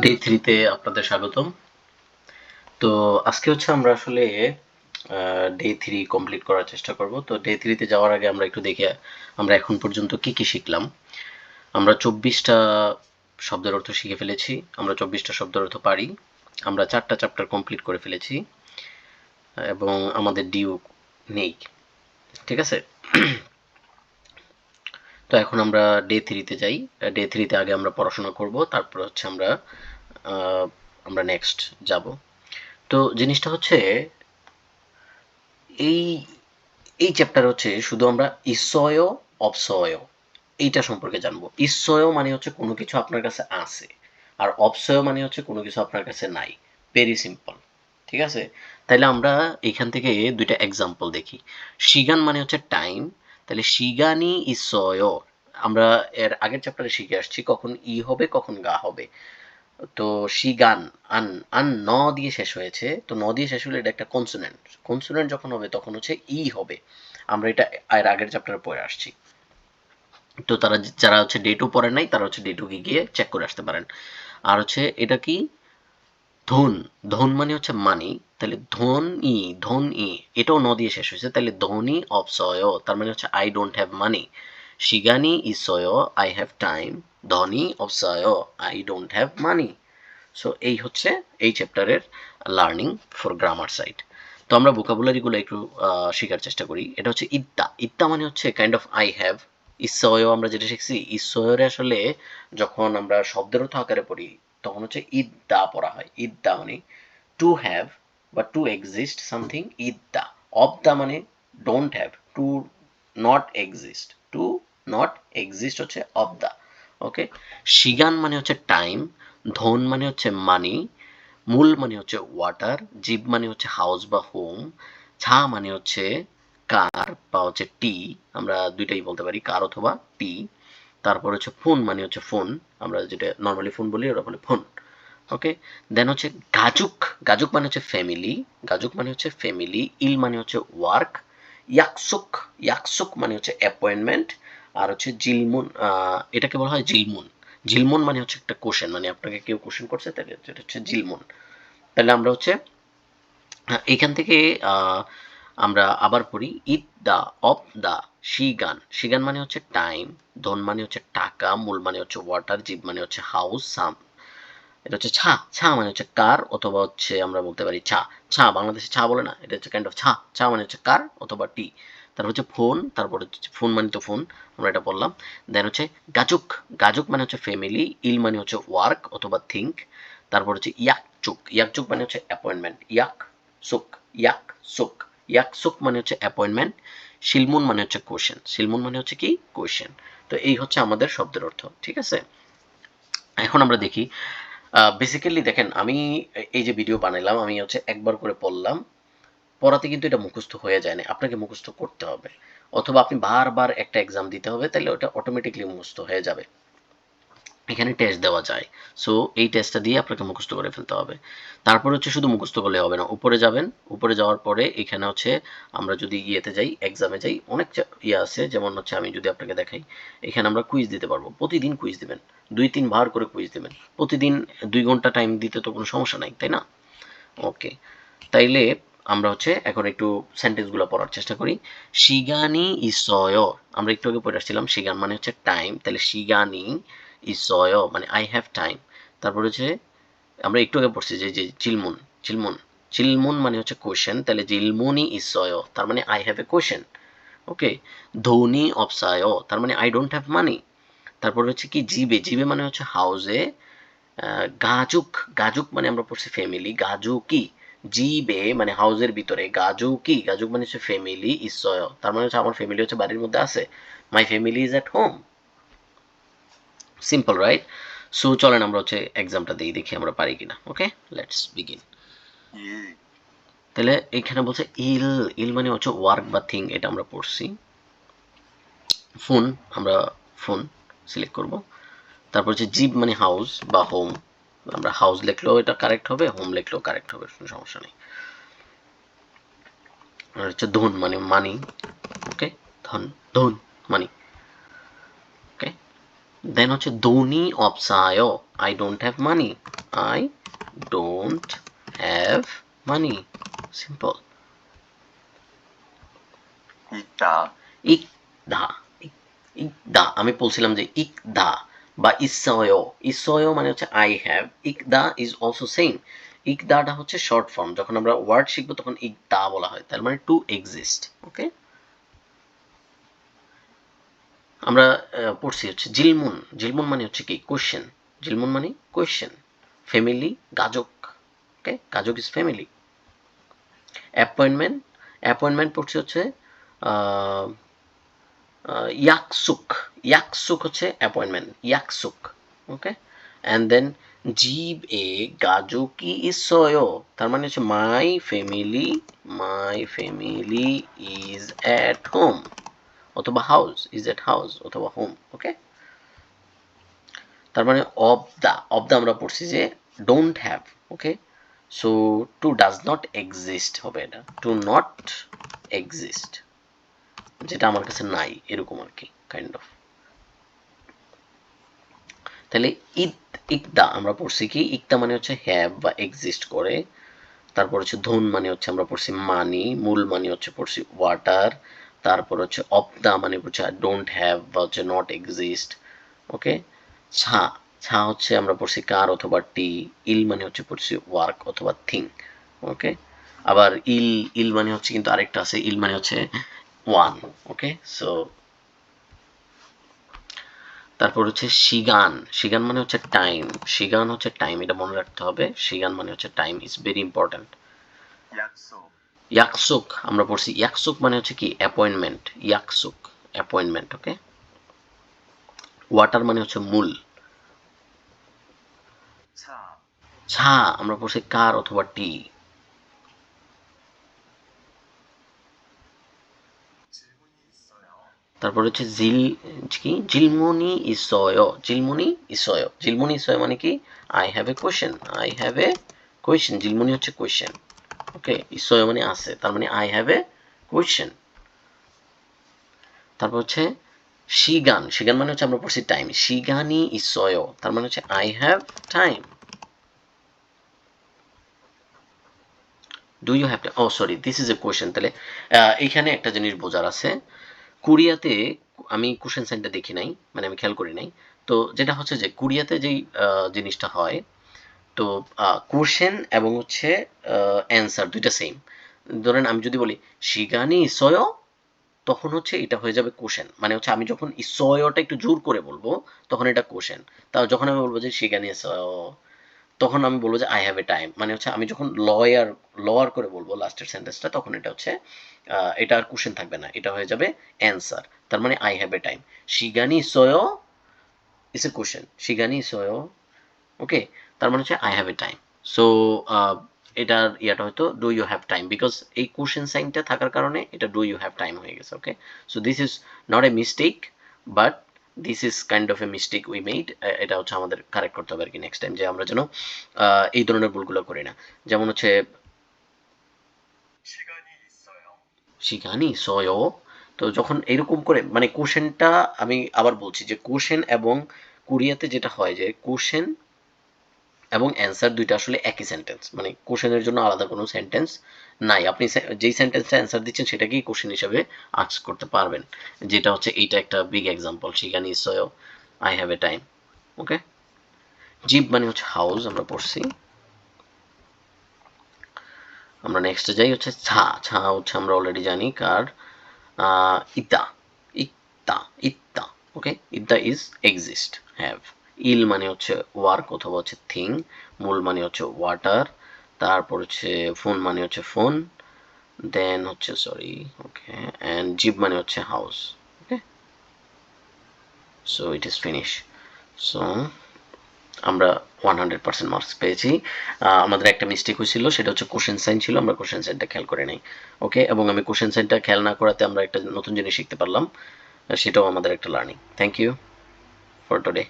Day 3 তে আপনাদের স্বাগতম। তো আজকে হচ্ছে আমরা আসলে ডে 3 কমপ্লিট করার চেষ্টা করব। তো ডে 3 তে যাওয়ার আগে আমরা একটু দেখি আমরা এখন পর্যন্ত কি শিখলাম। আমরা 24টা শব্দের অর্থ শিখে ফেলেছি। আমরা 24টা শব্দের অর্থ পারি। আমরা 4টা চ্যাপ্টার কমপ্লিট করে ফেলেছি এবং আমাদের ডিউ নেই। ঠিক আছে? তো এখন আমরা ডে 3 তে যাই। ডে 3 তে আগে আমরা পড়াশোনা করব, তারপর হচ্ছে আমরা নেক্সট যাব। তো জিনিসটা হচ্ছে এই এই চ্যাপ্টার হচ্ছে শুধু আমরা ইসয় অপসয় এইটা সম্পর্কে জানবো। ইসয় মানে হচ্ছে কোনো কিছু আপনার কাছে আছে, আর অপসয় মানে হচ্ছে কোনো কিছু আপনার কাছে নাই। Very simple. ঠিক আছে? তাইলে আমরা এখান থেকে দুইটা এক্সাম্পল দেখি। শিগান মানে হচ্ছে টাইম, তাহলে শিগানি ইসয়। আমরা এর আগের চ্যাপ্টারে শিখে আসছি কখন ই হবে কখন গা হবে। তো শিগান আন আন ন দিয়ে শেষ হয়েছে, তো ন দিয়ে শেষ হলে এটা একটা কনসোনেন্ট। কনসোনেন্ট যখন হবে তখন হচ্ছে ই হবে। আমরা এটা এর আগের চ্যাপ্টারে পড়ে আসছি। তো তারা যারা হচ্ছে ডে টু পড়েন নাই তারা হচ্ছে ডে টু গিয়ে চেক করে আসতে পারেন। আর হচ্ছে এটা কি ধন। ধন মানে হচ্ছে মানি, তাহলে ধন ই এটাও ন দিয়ে শেষ হয়েছে, তাহলে ধনী অপসয়, তার মানে হচ্ছে আই ডোন্ট হ্যাভ মানি। শিগানি ইসয় আই হ্যাভ টাইম, ধনী অপসয় I don't have money. So এই হচ্ছে এই চ্যাপ্টারের লার্নিং ফর গ্রামার সাইড। তো আমরা ভোকাবুলারিগুলো একটু শেখার চেষ্টা করি। এটা হচ্ছে ইত্তা। ইত্তা মানে হচ্ছে কাইন্ড অফ আই হ্যাভ। ইসয় আমরা যেটা শিখছি, ইসয়রে আসলে যখন আমরা শব্দের অর্থ আকারে পড়ি তখন হচ্ছে ইদ্দা পড়া হয়। ইদ্দা মানে টু হ্যাভ বা টু এক্সিস্ট সামথিং। ইদ্দা অফ দা মানে don't have, to not exist. To not exist হচ্ছে অফ দা। ওকে। শিগান মানে হচ্ছে টাইম, ধন মানে হচ্ছে মানি, মূল মানে হচ্ছে ওয়াটার, জীব মানে হচ্ছে হাউস বা হোম, ছা মানে হচ্ছে কার বা হচ্ছে টি। আমরা দুইটাই বলতে পারি, কার অথবা টি। তারপর হচ্ছে ফোন মানে হচ্ছে ফোন, আমরা যেটা নর্মালি ফোন বলি ওরা বলে ফোন। ওকে। দেন হচ্ছে গাজুক। গাজুক মানে হচ্ছে ফ্যামিলি। গাজুক মানে হচ্ছে ফ্যামিলি। ইল মানে হচ্ছে ওয়ার্ক। ইয়াকসুক। ইয়াকসুক মানে হচ্ছে অ্যাপয়েন্টমেন্ট। আর হচ্ছে জিলমুন, এটাকে বলা হয় জিলমুন। জিলমুন মানে হচ্ছে একটা কোশ্চেন, মানে আপনাকে কেউ কোশ্চেন করছে, তাহলে এটা হচ্ছে জিলমুন। তাহলে আমরা হচ্ছে এখান থেকে আমরা আবার পড়ি ইট দা অফ দা শিগান। শিগান মানে হচ্ছে টাইম, ধন মানে হচ্ছে টাকা, মূল মানে হচ্ছে ওয়াটার, জীব মানে হচ্ছে হাউস, সাম এটা হচ্ছে ছা। ছা মানে হচ্ছে কার, অথবা হচ্ছে আমরা বলতে পারি ছা। ছা বাংলাদেশে ছা বলে না, এটা হচ্ছে কাইন্ড অফ ছা। ছা মানে হচ্ছে কার অথবা টি। তারপর হচ্ছে ফোন, তারপর হচ্ছে ফোন মানে তো ফোন, আমরা এটা বললাম। দেন হচ্ছে গাজুক। গাজুক মানে হচ্ছে ফ্যামিলি। ইল মানে হচ্ছে ওয়ার্ক অথবা থিঙ্ক। তারপর হচ্ছে ইয়াকচুক। ইয়াকচুক মানে হচ্ছে অ্যাপয়েন্টমেন্ট। ইয়াক সুক। ইয়াক সুক। ইয়াক সুক মানে হচ্ছে অ্যাপয়েন্টমেন্ট। শিলমুন মানে হচ্ছে কোশ্চেন। শিলমুন মানে হচ্ছে কি কোশ্চেন। তো এই হচ্ছে আমাদের শব্দের অর্থ। ঠিক আছে? এখন আমরা দেখি বেসিক্যালি দেখেন, আমি এই যে ভিডিও বানাইলাম আমি হচ্ছে একবার করে পড়লাম। পড়াতে কিন্তু এটা মুখস্থ হয়ে যায় না, আপনাকে মুখস্থ করতে হবে, অথবা আপনি বারবার একটা এক্সাম দিতে হবে, তাহলে ওটা অটোমেটিকলি মুখস্থ হয়ে যাবে। এখানে টেস্ট দেওয়া যায়। সো এই টেস্টটা দিয়ে আপনাকে মুখস্থ করে ফেলতে হবে। তারপর হচ্ছে শুধু মুখস্থ করলে হবে না, উপরে যাবেন। উপরে যাওয়ার পরে এখানে হচ্ছে আমরা যদি ইয়েতে যাই, এক্সামে যাই, অনেক ইয়ে আছে। যেমন হচ্ছে আমি যদি আপনাকে দেখাই, এখানে আমরা কুইজ দিতে পারবো। প্রতিদিন কুইজ দিবেন, 2-3 বার করে কুইজ দিবেন প্রতিদিন। 2 ঘন্টা টাইম দিতে তো কোনো সমস্যা নাই, তাই না? ওকে। তাইলে আমরা হচ্ছে এখন একটু সেন্টেন্সগুলো পড়ার চেষ্টা করি। শিগানি ইসয়। আমরা একটু আগে পড়ে আসছিলাম শিগান মানে হচ্ছে টাইম, তাহলে শিগানি ইসয় মানে আই হ্যাভ টাইম। তারপর হচ্ছে আমরা একটু আগে পড়ছি যে যে চিলমুন। চিলমুন। চিলমুন মানে হচ্ছে কোশ্চেন, তাহলে জিলমুনি ইসয় তার মানে আই হ্যাভ এ কোশ্চেন। ওকে। ধনী অপসায় তার মানে আই ডোন্ট হ্যাভ মানি। তারপর হচ্ছে কি জিবে। জিবে মানে হচ্ছে হাউসে। গাজুক। গাজুক মানে আমরা পড়ছি ফ্যামিলি। গাজুকি। জিবে মানে হাউসের ভিতরে। গাজুকি। গাজুক মানে হচ্ছে ফ্যামিলি। ইসয় তার মানে হচ্ছে আমার ফ্যামিলি হচ্ছে বাড়ির মধ্যে আছে। মাই family is at home. Simple, right? So চলেন আমরা হচ্ছে এক্সামটা দিই, দেখি আমরা পারি কিনা। ওকে, লেটস বিগিন। তাহলে এখানে বলছে ইল। ইল মানে হচ্ছে ওয়ার্ক বা থিং, এটা আমরা পড়ছি। ফোন, আমরা ফোন সিলেক্ট করব। তারপর হচ্ছে জিব মানে হাউস বা হোম, আমরা হাউস লিখলেও এটা কারেক্ট হবে, হোম লিখলেও কারেক্ট হবে, কোনো সমস্যা নেই। আর হচ্ছে ধন মানি। ওকে। ধন। ধন মানি। ওকে। দেন হচ্ছে ধনী অপসায়, I don't have money, I don't have money, simple. 있다, ইকদা, ইকদা আমি বলছিলাম যে ইকদা বা ইসয়, ইসয় মানে হচ্ছে আই হ্যাভ, ইকদা ইজ অলসো সেম। ইকদাটা হচ্ছে শর্ট ফর্ম, যখন আমরা ওয়ার্ড শিখবো তখন ইকদা বলা হয়, তার মানে টু এক্সিস্ট। ওকে, আমরা পড়ছি হচ্ছে জিলমুন, জিলমুন মানে হচ্ছে কি কোশ্চেন, জিলমুন মানে কোশ্চেন। ফ্যামিলি গাজক, ওকে, গাজক ইজ ফ্যামিলি। অ্যাপয়েন্টমেন্ট, অ্যাপয়েন্টমেন্ট পড়ছি হচ্ছে ইয়াকসুক, ইয়াকসুক হচ্ছে অ্যাপয়েন্টমেন্ট, ইয়াকসুক। ওকে, অ্যান্ড দেন জীব এ গাজুকি ইসয়, তার মানে হচ্ছে my family is at home, অথবা হাউস, ইজ এট হাউস অথবা হোম। ওকে, তার মানে অফ দা আমরা পড়ছি যে don't have. Okay, so to does not exist হবে, এটা টু নট এক্সিস্ট, যেটা আমার কাছে নাই এরকম আর কি, কাইন্ড অফ। তাহলে ইকদা আমরা পড়ছি কি, ইকদা মানে হচ্ছে হ্যাভ বা এক্সিস্ট করে। তারপর হচ্ছে ধন মানে হচ্ছে আমরা পড়ছি মানি, মূল মানে হচ্ছে পড়ছি ওয়াটার। তারপর হচ্ছে অপদা মানে হচ্ছে ডোন্ট হ্যাভ বা হচ্ছে নট এক্সিস্ট। ওকে, ছা, ছা হচ্ছে আমরা পড়ছি কার অথবা টি। ইল মানে হচ্ছে পড়ছি ওয়ার্ক অথবা থিং। ওকে, আবার ইল, ইল মানে হচ্ছে কিন্তু আরেকটা আছে, ইল মানে হচ্ছে ওয়ান। ওকে, সো তারপর হচ্ছে শিগান, শিগান মানে হচ্ছে টাইম, শিগান হচ্ছে টাইম, এটা মনে রাখতে হবে, শিগান মানে হচ্ছে টাইম, ইজ ভেরি ইম্পর্টেন্ট। 약속, ইয়াকসুক আমরা পড়ছি, ইয়াকসুক মানে হচ্ছে কি অ্যাপয়েন্টমেন্ট, ইয়াকসুক অ্যাপয়েন্টমেন্ট। ওকে, ওয়াটার মানে হচ্ছে মূল। 차, ছা আমরা পড়ছি কার অথবা টি। 질문이 있어요. তারপর হচ্ছে জিল, কি জিলমনি ইসয়, জিলমনি ইসয়, জিলমনি ইসয় মানে কি I have a question, I have a question, জিলমনি হচ্ছে কোয়েশ্চেন। ওকে, ইসয় মানে আছে, তার মানে আই হ্যাভ এ কোয়েশ্চেন। তারপর হচ্ছে শিগান, শিগান মানে হচ্ছে আমরা পড়ছি টাইম, শিগানি ইসয়, তার মানে হচ্ছে I have time. Do you have time, oh sorry this is a question. তাহলে এইখানে একটা জিনিস বোঝার আছে, কোরিয়াতে আমি কোশ্চেন সাইনটা দেখি নাই, মানে আমি খেয়াল করি নাই। তো যেটা হচ্ছে যে কোরিয়াতে যেই জিনিসটা হয়, তো কোশ্চেন এবং হচ্ছে অ্যান্সার দুইটা সেম। ধরেন আমি যদি বলি শিগানি ইসয়, তখন হচ্ছে এটা হয়ে যাবে কোশ্চেন, মানে হচ্ছে আমি যখন ইসয়টা একটু জোর করে বলবো তখন এটা কোশ্চেন। তাও যখন আমি বলবো যে শিগানি ইসয়, তখন আমি বলবো যে আই হ্যাভ এ টাইম, মানে হচ্ছে আমি যখন লয়ার করে বলবো লাস্টের সেন্টেন্সটা, তখন এটা হচ্ছে এটা আর কোশ্চেন থাকবে না, এটা হয়ে যাবে অ্যান্সার। তার মানে আই হ্যাভ এ টাইম, শিগানি ইসয় ইস এ কোশ্চেন, শিগানি ইসয়। ওকে, তার মানে হচ্ছে I have a time. So এটার ইয়াটা হয়তো do you have time, because এই কোশ্চেন সাইনটা থাকার কারণে এটা ডু ইউ হ্যাভ টাইম হয়ে গেছে। Okay, so this is not a mistake, but this is kind of a mistake we made. এটা হচ্ছে আমাদের কারেক্ট করতে হবে আর কি নেক্সট টাইম, যে আমরা যেন এই ধরনের ভুলগুলো করি না। যেমন হচ্ছে 시간이 있어요. শিখানি সয়, তো যখন এরকম করে মানে কোশ্চেনটা, আমি আবার বলছি যে কোশ্চেন এবং কোরিয়াতে যেটা হয় যে কোশ্চেন এবং অ্যান্সার দুইটা আসলে একই সেন্টেন্স, মানে কোশ্চেনের জন্য আলাদা কোনো সেন্টেন্স নাই, আপনি যেই সেন্টেন্সটা অ্যান্সার দিচ্ছেন সেটাকেই কোশ্চেন হিসেবে আস্ক করতে পারবেন, যেটা হচ্ছে এইটা একটা বিগ এক্সাম্পল, শিখানি ইসয় I have a time. Okay, জিপ মানে হচ্ছে হাউস আমরা পড়ছি। আমরা নেক্সটে যাই হচ্ছে ছা, ছা হচ্ছে আমরা অলরেডি জানি কার, ইতা, ইত্তা, ইত্তা। ওকে, ইত্তা ইজ এক্সিস্ট, হ্যাভ। ইল মানে হচ্ছে ওয়ার্ক অথবা হচ্ছে থিং, মূল মানে হচ্ছে ওয়াটার, তারপর হচ্ছে ফোন মানে হচ্ছে ফোন, দেন হচ্ছে সরি, ওকে, অ্যান্ড জিপ মানে হচ্ছে house. Okay, so it is finish. So আমরা 100% মার্কস পেয়েছি। আমাদের একটা মিস্টেক হয়েছিল, সেটা হচ্ছে কোশ্চেন সাইন ছিল, আমরা কোশ্চেন সাইনটা খেয়াল করে নাই। ওকে, এবং আমি কোশ্চেন সাইনটা খেয়াল না করাতে আমরা একটা নতুন জিনিস শিখতে পারলাম, সেটাও আমাদের একটা learning. Thank you for today.